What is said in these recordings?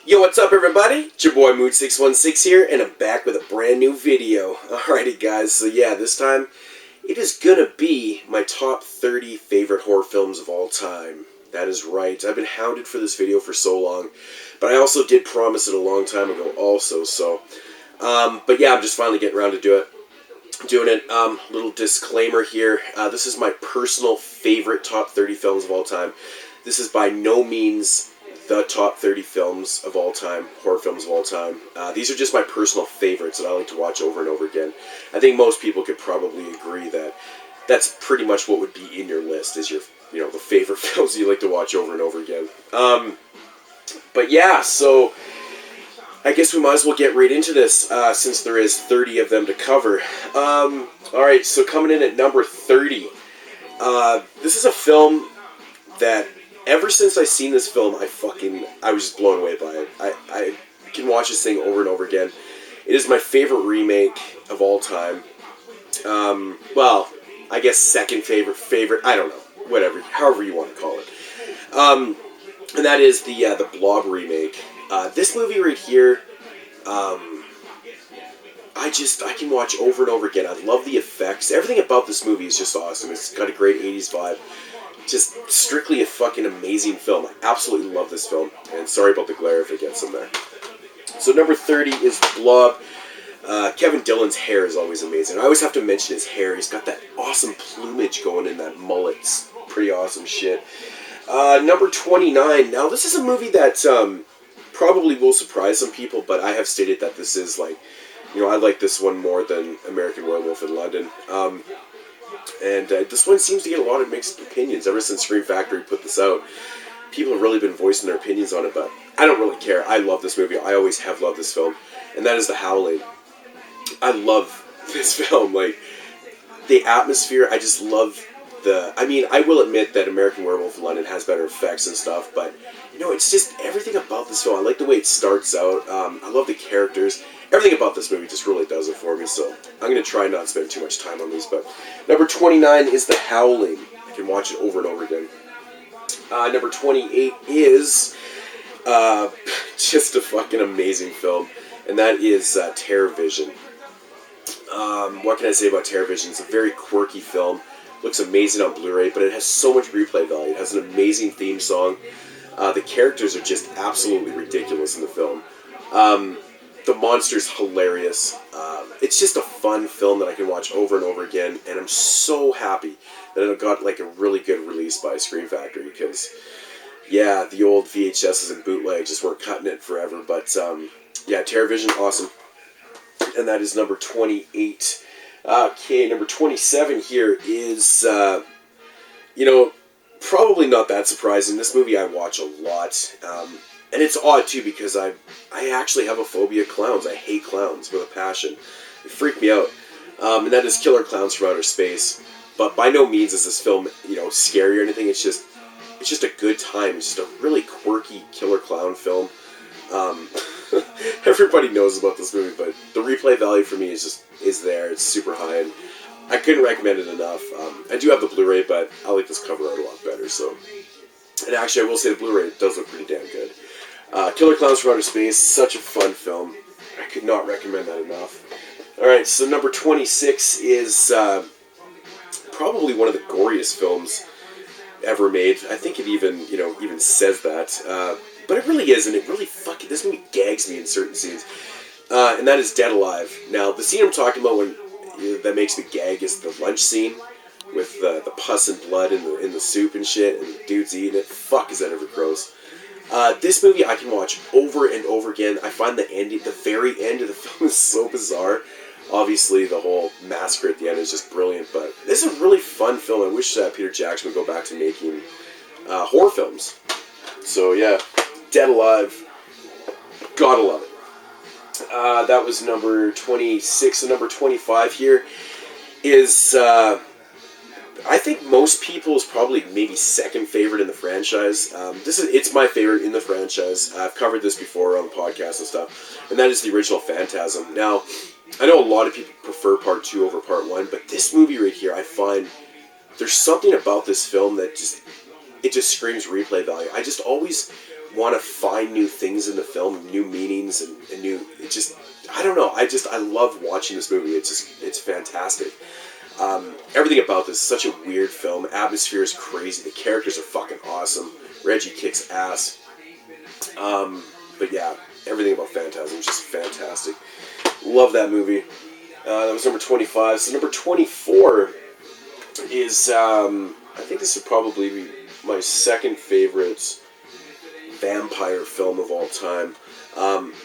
Yo, what's up everybody? It's your boy Moodz616 here, and I'm back with a brand new video. Alrighty guys, so yeah, this time it is gonna be my top 30 favorite horror films of all time. That is right, I've been hounded for this video for so long, but I also did promise it a long time ago also, so, but yeah, I'm just finally getting around to doing it. Little disclaimer here, this is my personal favorite top 30 films of all time. This is by no means the top 30 films of all time, horror films of all time. These are just my personal favorites that I like to watch over and over again. I think most people could probably agree that that's pretty much what would be in your list, is your, the favorite films you like to watch over and over again. But yeah, so I guess we might as well get right into this, since there is 30 of them to cover. Alright, so coming in at number 30, this is a film that ever since I seen this film, I was just blown away by it. I can watch this thing over and over again. It is my favorite remake of all time. Well, I guess second favorite, I don't know, whatever, however you want to call it. And that is the Blob remake. This movie right here, I can watch over and over again. I love the effects. Everything about this movie is just awesome. It's got a great 80s vibe. Just strictly a fucking amazing film. I absolutely love this film. And sorry about the glare if it gets in there. So number 30 is Blob. Kevin Dillon's hair is always amazing. I always have to mention his hair. He's got that awesome plumage going in that mullet. It's pretty awesome shit. Number 29. Now this is a movie that probably will surprise some people, but I have stated that this is like, I like this one more than American Werewolf in London. And this one seems to get a lot of mixed opinions. Ever since Scream Factory put this out, people have really been voicing their opinions on it, but I don't really care. I love this movie. I always have loved this film, and that is The Howling. I love this film. Like, the atmosphere, I just love I will admit that American Werewolf in London has better effects and stuff, but, it's just everything about this film. I like the way it starts out. I love the characters. Everything about this movie just really does it for me, so I'm going to try not to spend too much time on these, but number 29 is The Howling. I can watch it over and over again. Number 28 is just a fucking amazing film, and that is Terror Vision. What can I say about Terror Vision? It's a very quirky film. Looks amazing on Blu-ray, but it has so much replay value. It has an amazing theme song. The characters are just absolutely ridiculous in the film. The monster's hilarious. It's just a fun film that I can watch over and over again, and I'm so happy that it got like a really good release by Scream Factory, because, yeah, the old VHSs and bootlegs just weren't cutting it forever, but, yeah, Terror Vision, awesome. And that is number 28. Okay, number 27 here is, probably not that surprising. This movie I watch a lot, and it's odd too, because I actually have a phobia of clowns. I hate clowns with a passion. They freak me out. And that is Killer Clowns from Outer Space. But by no means is this film, scary or anything. It's just a good time. It's just a really quirky killer clown film. Everybody knows about this movie, but the replay value for me is there. It's super high, and I couldn't recommend it enough. I do have the Blu-ray, but I like this cover art a lot better. So, and actually, I will say the Blu-ray does look pretty damn good. Killer Clowns from Outer Space, such a fun film. I could not recommend that enough. Alright, so number 26 is probably one of the goriest films ever made. I think it even says that. But it really is, and it really this movie gags me in certain scenes. And that is Dead Alive. Now, the scene I'm talking about that makes me gag is the lunch scene with the pus and blood in the soup and shit, and the dude's eating it. Fuck, is that ever gross. This movie I can watch over and over again. I find the very end of the film is so bizarre. Obviously, the whole massacre at the end is just brilliant, but this is a really fun film. I wish Peter Jackson would go back to making horror films. So yeah, Dead Alive, gotta love it. That was number 26, and number 25 here is, I think most people's probably maybe second favorite in the franchise. It's my favorite in the franchise. I've covered this before on the podcast and stuff, and that is the original Phantasm. Now, I know a lot of people prefer part 2 over part 1, but this movie right here, I find there's something about this film that just screams replay value. I just always want to find new things in the film, new meanings, and new. It just, I don't know. I love watching this movie. It's fantastic. Everything about this is such a weird film. Atmosphere is crazy. The characters are fucking awesome. Reggie kicks ass. But yeah, everything about Phantasm is just fantastic. Love that movie. That was number 25. So number 24 is, I think this would probably be my second favorite vampire film of all time.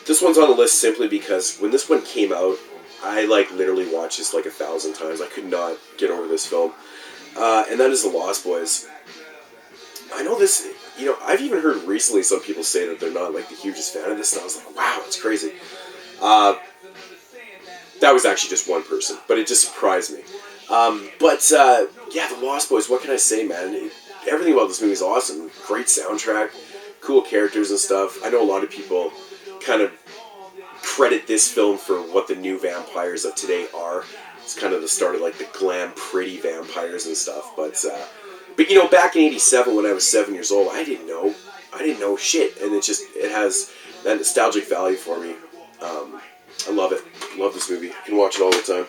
This one's on the list simply because when this one came out, I literally watched this 1,000 times. I could not get over this film. And that is The Lost Boys. I know this, I've even heard recently some people say that they're not the hugest fan of this, and I was like, wow, it's crazy. That was actually just one person, but it just surprised me. Yeah, The Lost Boys, what can I say, man? Everything about this movie is awesome. Great soundtrack, cool characters and stuff. I know a lot of people kind of credit this film for what the new vampires of today are. It's kind of the start of the glam, pretty vampires and stuff. But back in '87 when I was 7 years old, I didn't know shit, and it has that nostalgic value for me. I love it. Love this movie. I can watch it all the time.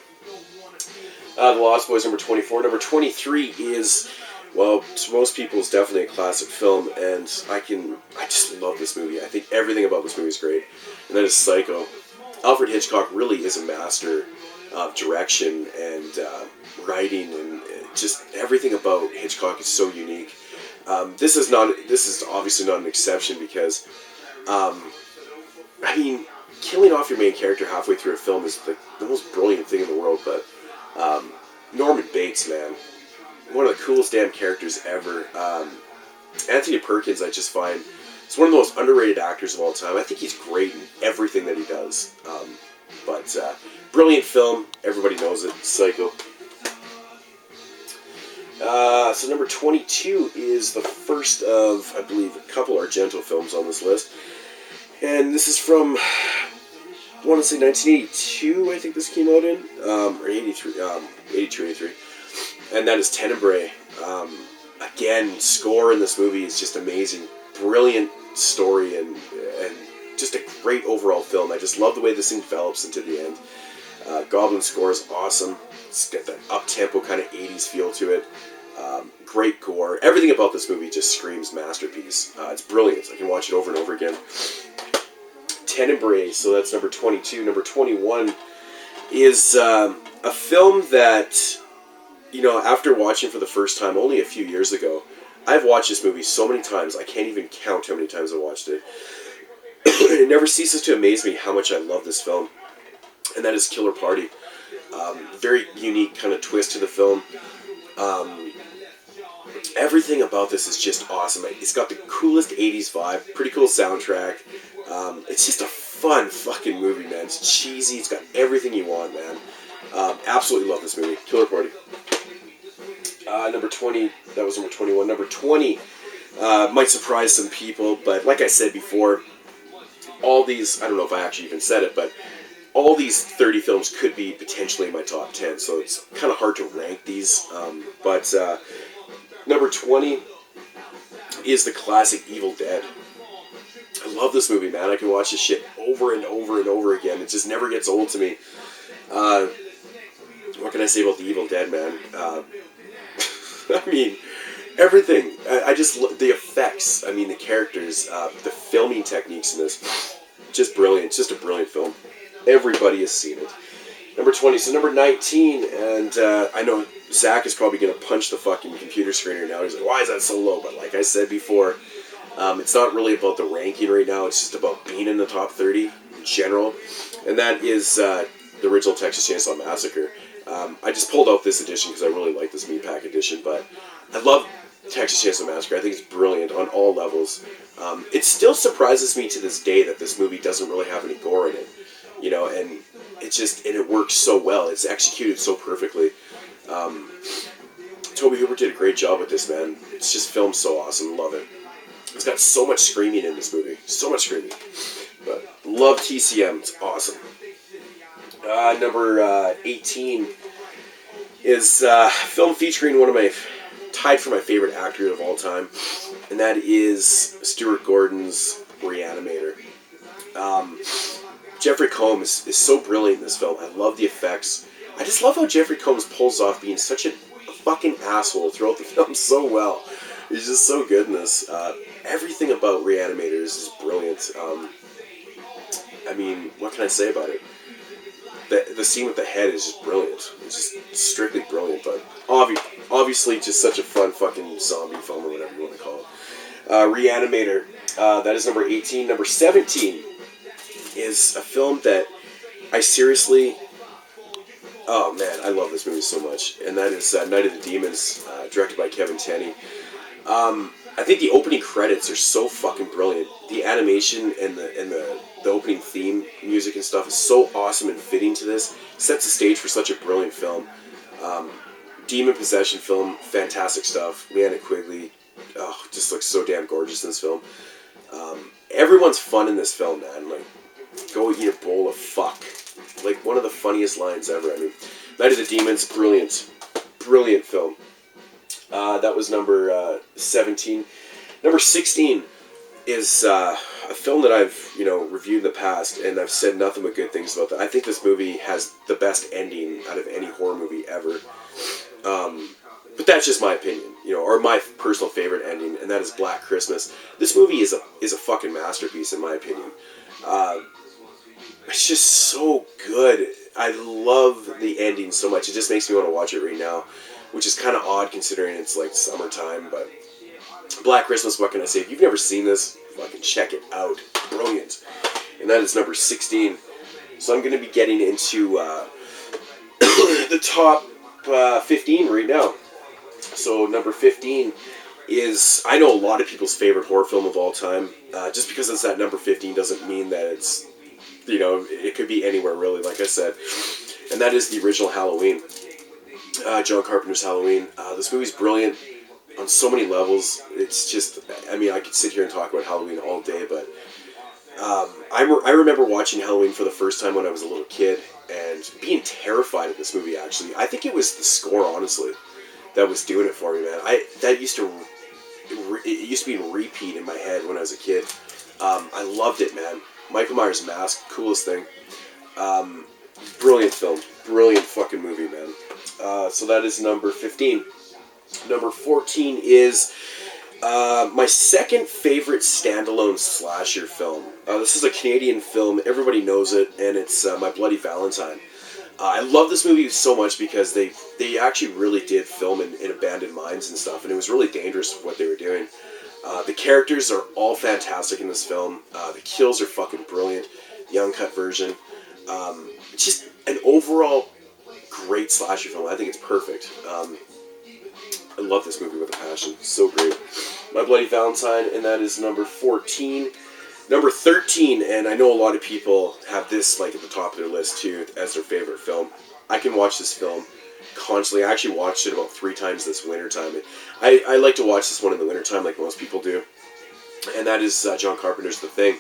The Lost Boys, number 24. Number 23 is, well, to most people, it's definitely a classic film, and I just love this movie. I think everything about this movie is great, and that is Psycho. Alfred Hitchcock really is a master of direction and writing, and just everything about Hitchcock is so unique. This is obviously not an exception because, killing off your main character halfway through a film is the most brilliant thing in the world, but Norman Bates, man, one of the coolest damn characters ever. Anthony Perkins, I just find, is one of the most underrated actors of all time. I think he's great in everything that he does. Brilliant film, everybody knows it, Psycho. So number 22 is the first of, I believe, a couple Argento films on this list. And this is from, I want to say 1982, I think this came out in, or 83, 82, 83. And that is Tenebrae. Again, score in this movie is just amazing. Brilliant story and just a great overall film. I just love the way this thing develops into the end. Goblin score is awesome. It's got that up-tempo kind of 80s feel to it. Great gore. Everything about this movie just screams masterpiece. It's brilliant. I can watch it over and over again. Tenebrae, so that's number 22. Number 21 is a film that, after watching for the first time only a few years ago, I've watched this movie so many times, I can't even count how many times I watched it. It never ceases to amaze me how much I love this film, and that is Killer Party. Very unique kind of twist to the film. Everything about this is just awesome. It's got the coolest 80s vibe, pretty cool soundtrack. It's just a fun fucking movie, man. It's cheesy, it's got everything you want, man. Absolutely love this movie. Killer Party. Number 20, that was number 21. Number 20 might surprise some people, but like I said before, all these, I don't know if I actually even said it, but all these 30 films could be potentially in my top 10, so it's kind of hard to rank these. But number 20 is the classic Evil Dead. I love this movie, man. I can watch this shit over and over and over again. It just never gets old to me. What can I say about the Evil Dead, man? Everything. I just, the effects, the characters, the filming techniques in this, just brilliant. It's just a brilliant film. Everybody has seen it. Number 20. So number 19, and I know Zach is probably going to punch the fucking computer screen right now. He's like, why is that so low? But like I said before, it's not really about the ranking right now. It's just about being in the top 30 in general. And that is the original Texas Chainsaw Massacre. I just pulled out this edition because I really like this meat pack edition. But I love Texas Chainsaw Massacre. I think it's brilliant on all levels. It still surprises me to this day that this movie doesn't really have any gore in it. And it works so well. It's executed so perfectly. Tobe Hooper did a great job with this, man. It's just filmed so awesome. Love it. It's got so much screaming in this movie. So much screaming. But love TCM. It's awesome. Number 18 is a film featuring one of tied for my favorite actor of all time. and that is Stuart Gordon's ReAnimator. Jeffrey Combs is so brilliant in this film. I love the effects. I just love how Jeffrey Combs pulls off being such a fucking asshole throughout the film so well. He's just so good in this. Everything about ReAnimators is brilliant. I mean, what can I say about it? The scene with the head is just brilliant. It's just strictly brilliant, but obviously just such a fun fucking zombie film or whatever you want to call it. ReAnimator, that is number 18. Number 17 is a film that I seriously... Oh man, I love this movie so much. And that is Night of the Demons, directed by Kevin Tenney. I think the opening credits are so fucking brilliant. The animation and the opening theme music and stuff is so awesome and fitting to this. Sets the stage for such a brilliant film. Demon possession film, fantastic stuff. Leanna Quigley, just looks so damn gorgeous in this film. Everyone's fun in this film, man. Like, go eat a bowl of fuck. Like, one of the funniest lines ever. I mean, Night of the Demons, brilliant. Brilliant film. That was number 17. Number 16 is a film that I've, reviewed in the past, and I've said nothing but good things about that. I think this movie has the best ending out of any horror movie ever. But that's just my opinion, or my personal favorite ending, and that is Black Christmas. This movie is a fucking masterpiece, in my opinion. It's just so good. I love the ending so much. It just makes me want to watch it right now, which is kind of odd considering it's like summertime, but Black Christmas, what can I say? If you've never seen this, fucking check it out. Brilliant. And that is number 16. So I'm going to be getting into the top 15 right now. So number 15 is, I know, a lot of people's favorite horror film of all time. Just because it's at number 15 doesn't mean that it's, it could be anywhere really, like I said. And that is the original Halloween. John Carpenter's Halloween. This movie's brilliant on so many levels. It's just, I could sit here and talk about Halloween all day, but I remember watching Halloween for the first time when I was a little kid and being terrified of this movie, actually. I think it was the score, honestly, that was doing it for me, man. It used to be in repeat in my head when I was a kid. I loved it, man. Michael Myers' mask, coolest thing. Brilliant film. Brilliant fucking movie, man. So that is number 15. Number 14 is my second favorite standalone slasher film. This is a Canadian film. Everybody knows it, and it's My Bloody Valentine. I love this movie so much because they actually really did film in abandoned mines and stuff, and it was really dangerous what they were doing. The characters are all fantastic in this film. The kills are fucking brilliant. The uncut version. Just an overall great slasher film. I think it's perfect. I love this movie with a passion. So great. My Bloody Valentine, and that is number 14. Number 13, and I know a lot of people have this like at the top of their list too as their favorite film. I can watch this film constantly. I actually watched it about 3 times this wintertime. I like to watch this one in the wintertime like most people do. And that is John Carpenter's The Thing.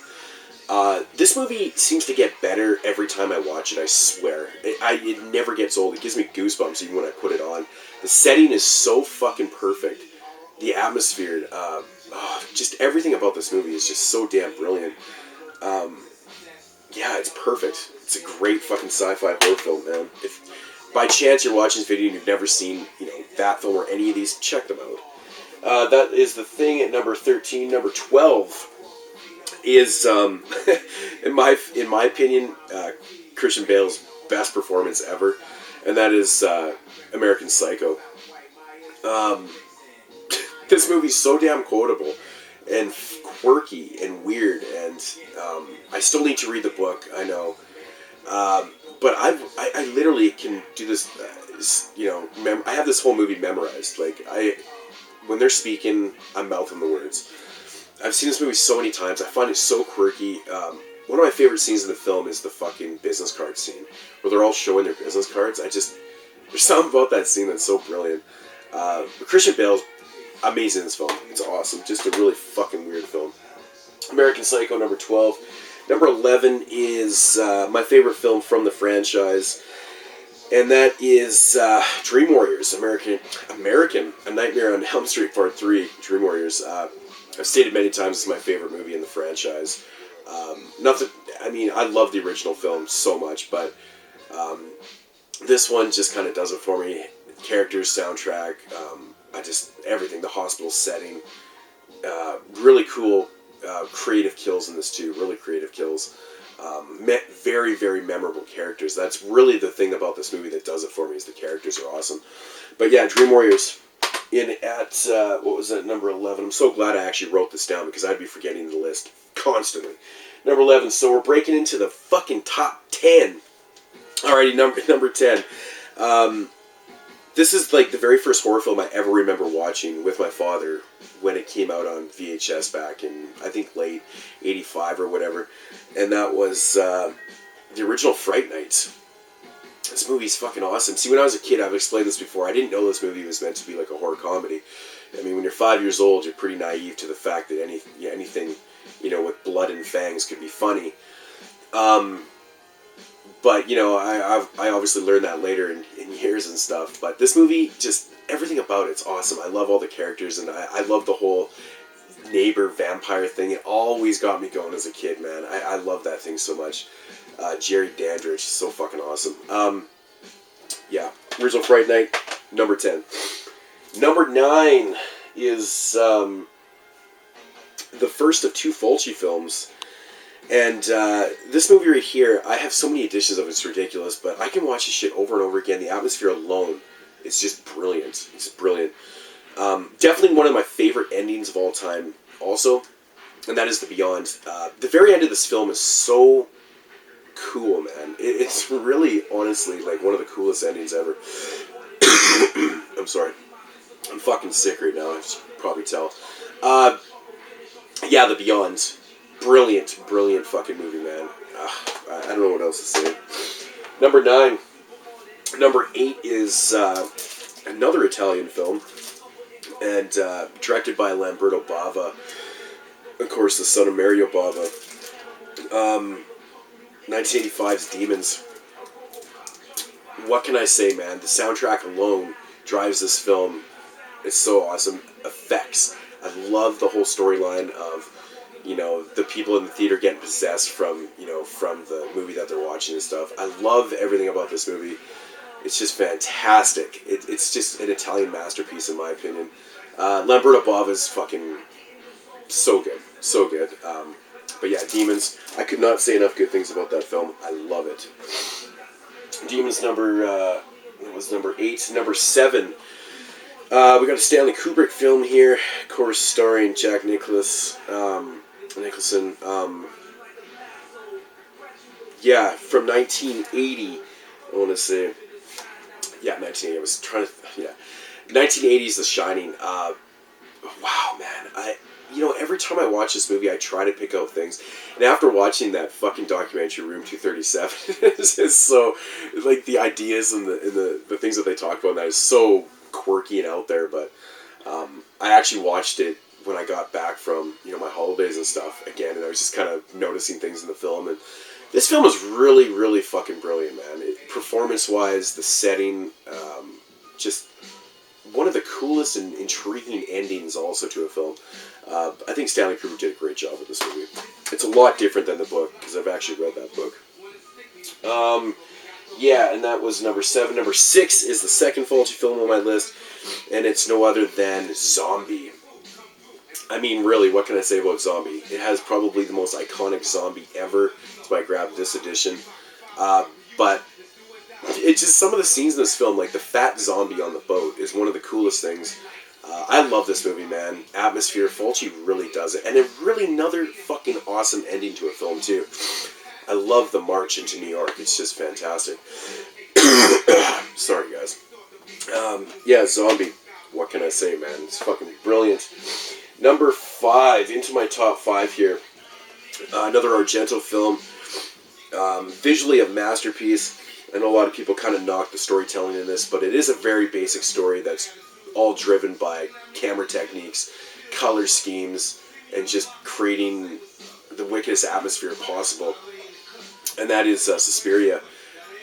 This movie seems to get better every time I watch it, I swear. It never gets old. It gives me goosebumps even when I put it on. The setting is so fucking perfect. The atmosphere, just everything about this movie is just so damn brilliant. Yeah, it's perfect. It's a great fucking sci-fi horror film, man. If by chance you're watching this video and you've never seen, that film or any of these, check them out. That is The Thing at number 13. Number 12 is, in my opinion, Christian Bale's best performance ever, and that is American Psycho. This movie's so damn quotable and quirky and weird, and I still need to read the book, I know, but I literally can do this, I have this whole movie memorized. Like, when they're speaking, I'm mouthing the words. I've seen this movie so many times. I find it so quirky. One of my favorite scenes in the film is the fucking business card scene, where they're all showing their business cards. There's something about that scene that's so brilliant. But Christian Bale's amazing in this film. It's awesome. Just a really fucking weird film. American Psycho, number 12. Number 11 is my favorite film from the franchise, and that is Dream Warriors, American, A Nightmare on Elm Street Part 3, Dream Warriors. I've stated many times it's my favorite movie in the franchise. Nothing. I mean, I love the original film so much, but this one just kind of does it for me. Characters, soundtrack, everything. The hospital setting, really cool, creative kills in this too. Really creative kills. Very, very memorable characters. That's really the thing about this movie that does it for me, is the characters are awesome. But yeah, Dream Warriors in at, what was that, number 11. I'm so glad I actually wrote this down because I'd be forgetting the list constantly. Number 11, so we're breaking into the fucking top 10. Alrighty, number 10. This is like the very first horror film I ever remember watching with my father when it came out on VHS back in, I think, late 85 or whatever. And that was the original Fright Night. This movie's fucking awesome. See, when I was a kid, I've explained this before, I didn't know this movie was meant to be like a horror comedy. I mean, when you're 5 years old, you're pretty naive to the fact that anything, with blood and fangs could be funny. But, I obviously learned that later in years and stuff. But this movie, just everything about it's awesome. I love all the characters, and I love the whole neighbor vampire thing. It always got me going as a kid, man. I love that thing so much. Jerry Dandridge, so fucking awesome. Yeah, original Fright Night, number 10. Number 9 is the first of 2 Fulci films. And this movie right here, I have so many editions of it, it's ridiculous, but I can watch this shit over and over again. The atmosphere alone, it's just brilliant. It's brilliant. Definitely one of my favorite endings of all time also, and that is The Beyond. The very end of this film is so cool, man. It's really, honestly, like one of the coolest endings ever. I'm sorry. I'm fucking sick right now, as you can probably tell. Yeah, The Beyond. Brilliant, brilliant fucking movie, man. I don't know what else to say. Number 9. Number 8 is another Italian film, and directed by Lamberto Bava. Of course, the son of Mario Bava. 1985's Demons. What can I say, man? The soundtrack alone drives this film. It's so awesome. Effects. I love the whole storyline of the people in the theater getting possessed from the movie that they're watching and stuff. I love everything about this movie. It's just fantastic. It's just an Italian masterpiece, in my opinion. Lamberto Bava is fucking so good. So good. But yeah, Demons. I could not say enough good things about that film. I love it. Demons what was number 8? Number 7. We got a Stanley Kubrick film here. Of course, starring Jack Nicholson. Yeah, from 1980, I want to say. Yeah, 1980. I was trying to. Yeah, 1980's The Shining. Wow, man. Every time I watch this movie, I try to pick out things. And after watching that fucking documentary, Room 237, it's just so, like, the ideas and the things that they talk about, that is so quirky and out there. But I actually watched it when I got back from, my holidays and stuff again, and I was just kind of noticing things in the film. And this film is really, really fucking brilliant, man. Performance-wise, the setting, just one of the coolest and intriguing endings also to a film. I think Stanley Kubrick did a great job with this movie. It's a lot different than the book, because I've actually read that book. Yeah, and that was number 7. Number 6 is the second Fulci film on my list, and it's no other than Zombie. I mean, really, what can I say about Zombie? It has probably the most iconic zombie ever. That's why I grabbed this edition. But it's just some of the scenes in this film, like the fat zombie on the boat, is one of the coolest things. I love this movie, man. Atmosphere, Fulci really does it. And then really another fucking awesome ending to a film, too. I love the march into New York. It's just fantastic. Sorry, guys. Yeah, Zombie. What can I say, man? It's fucking brilliant. Number 5, into my top 5 here. Another Argento film. Visually a masterpiece. I know a lot of people kind of knock the storytelling in this, but it is a very basic story that's all driven by camera techniques, color schemes, and just creating the wickedest atmosphere possible. And that is Suspiria.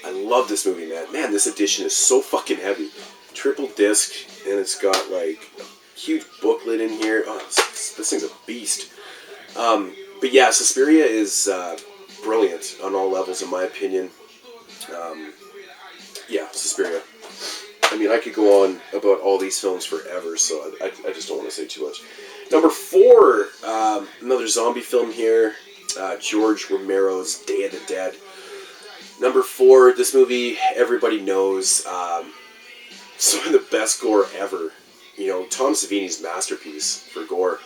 I love this movie, man. Man, this edition is so fucking heavy. Triple disc, and it's got like a huge booklet in here. Oh, it's This thing's a beast. But yeah, Suspiria is brilliant on all levels, in my opinion. Yeah, Suspiria. I mean, I could go on about all these films forever, so I just don't want to say too much. Number 4, another zombie film here, George Romero's Day of the Dead. Number 4, this movie everybody knows, some of the best gore ever. You know, Tom Savini's masterpiece for gore.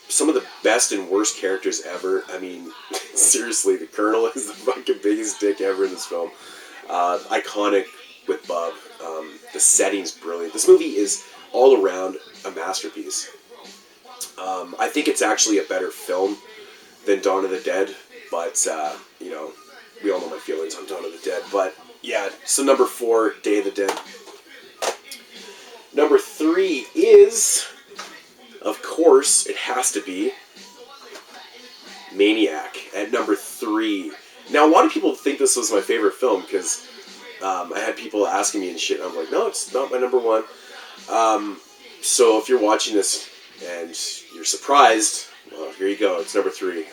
Some of the best and worst characters ever. I mean, seriously, the Colonel is the fucking biggest dick ever in this film. Iconic with Bob. The setting's brilliant. This movie is all around a masterpiece. I think it's actually a better film than Dawn of the Dead, but, you know, we all know my feelings on Dawn of the Dead. But, yeah, so number 4, Day of the Dead. Number 3 is, of course, it has to be Maniac at number 3. Now, a lot of people think this was my favorite film because I had people asking me and shit. And I'm like, no, it's not my number 1. So if you're watching this and you're surprised, well, here you go. It's number 3.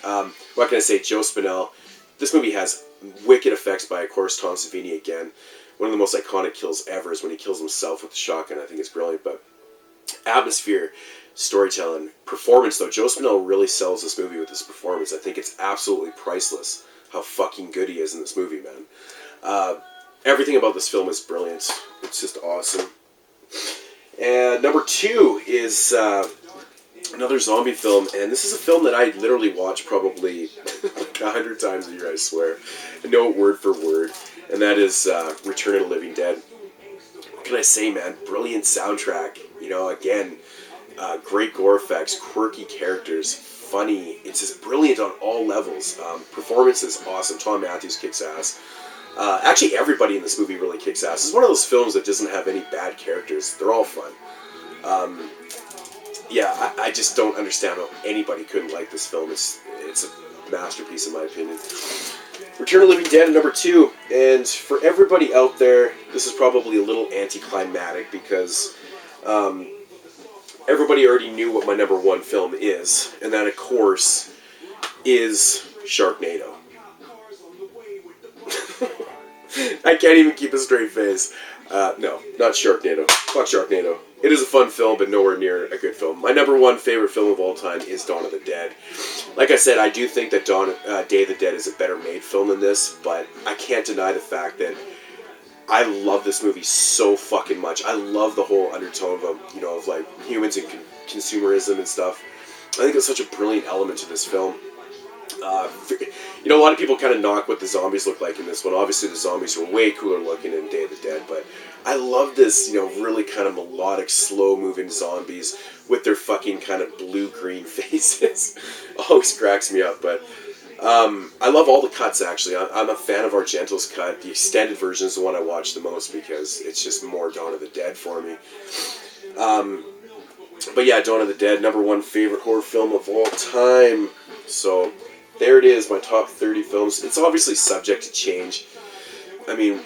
What can I say? Joe Spinell. This movie has wicked effects by, of course, Tom Savini again. One of the most iconic kills ever is when he kills himself with the shotgun. I think it's brilliant. But atmosphere, storytelling, performance, though. Joe Spinell really sells this movie with his performance. I think it's absolutely priceless how fucking good he is in this movie, man. Everything about this film is brilliant. It's just awesome. And number 2 is another zombie film, and this is a film that I literally watch probably like 100 times a year, I swear. I know it word for word, and that is Return of the Living Dead. What can I say, man? Brilliant soundtrack. You know, again, great gore effects, quirky characters, funny. It's just brilliant on all levels. Performance is awesome. Tom Matthews kicks ass. Actually, everybody in this movie really kicks ass. It's one of those films that doesn't have any bad characters. They're all fun. Yeah, I just don't understand how anybody couldn't like this film. It's a masterpiece in my opinion. Return of the Living Dead at number 2. And for everybody out there, this is probably a little anticlimactic because everybody already knew what my number 1 film is. And that, of course, is Sharknado. I can't even keep a straight face. No, not Sharknado. Fuck Sharknado. It is a fun film, but nowhere near a good film. My number 1 favorite film of all time is Dawn of the Dead. Like I said, I do think that Day of the Dead is a better made film than this, but I can't deny the fact that I love this movie so fucking much. I love the whole undertone of like humans and consumerism and stuff. I think it's such a brilliant element to this film. A lot of people kind of knock what the zombies look like in this one. Obviously, the zombies were way cooler looking in Day of the Dead, but I love this, really kind of melodic, slow-moving zombies with their fucking kind of blue-green faces. Always cracks me up, but I love all the cuts, actually. I'm a fan of Argento's cut. The extended version is the one I watch the most because it's just more Dawn of the Dead for me. But yeah, Dawn of the Dead, number 1 favorite horror film of all time. So there it is, my top 30 films. It's obviously subject to change. I mean,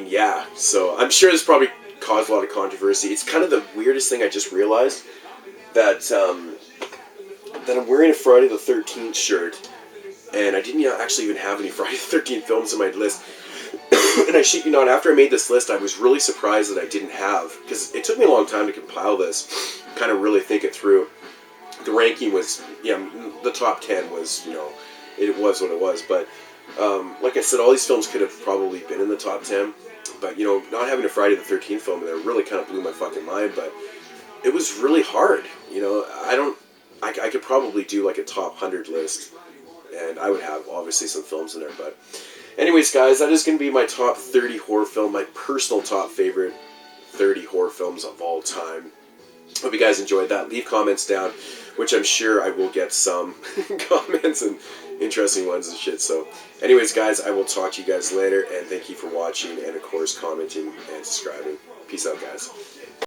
yeah. So I'm sure this probably caused a lot of controversy. It's kind of the weirdest thing I just realized that I'm wearing a Friday the 13th shirt, and I didn't actually even have any Friday the 13th films on my list. And I shit you not, after I made this list, I was really surprised that I didn't have, because it took me a long time to compile this, kind of really think it through. The ranking was, the top 10 was, it was what it was, but like I said, all these films could have probably been in the top 10, but, not having a Friday the 13th film in there really kind of blew my fucking mind, but it was really hard, I could probably do like a top 100 list, and I would have, obviously, some films in there, but anyways, guys, that is going to be my top 30 horror film, my personal top favorite 30 horror films of all time. Hope you guys enjoyed that. Leave comments down, which I'm sure I will get some comments and interesting ones and shit. So anyways, guys, I will talk to you guys later, and thank you for watching and, of course, commenting and subscribing. Peace out, guys.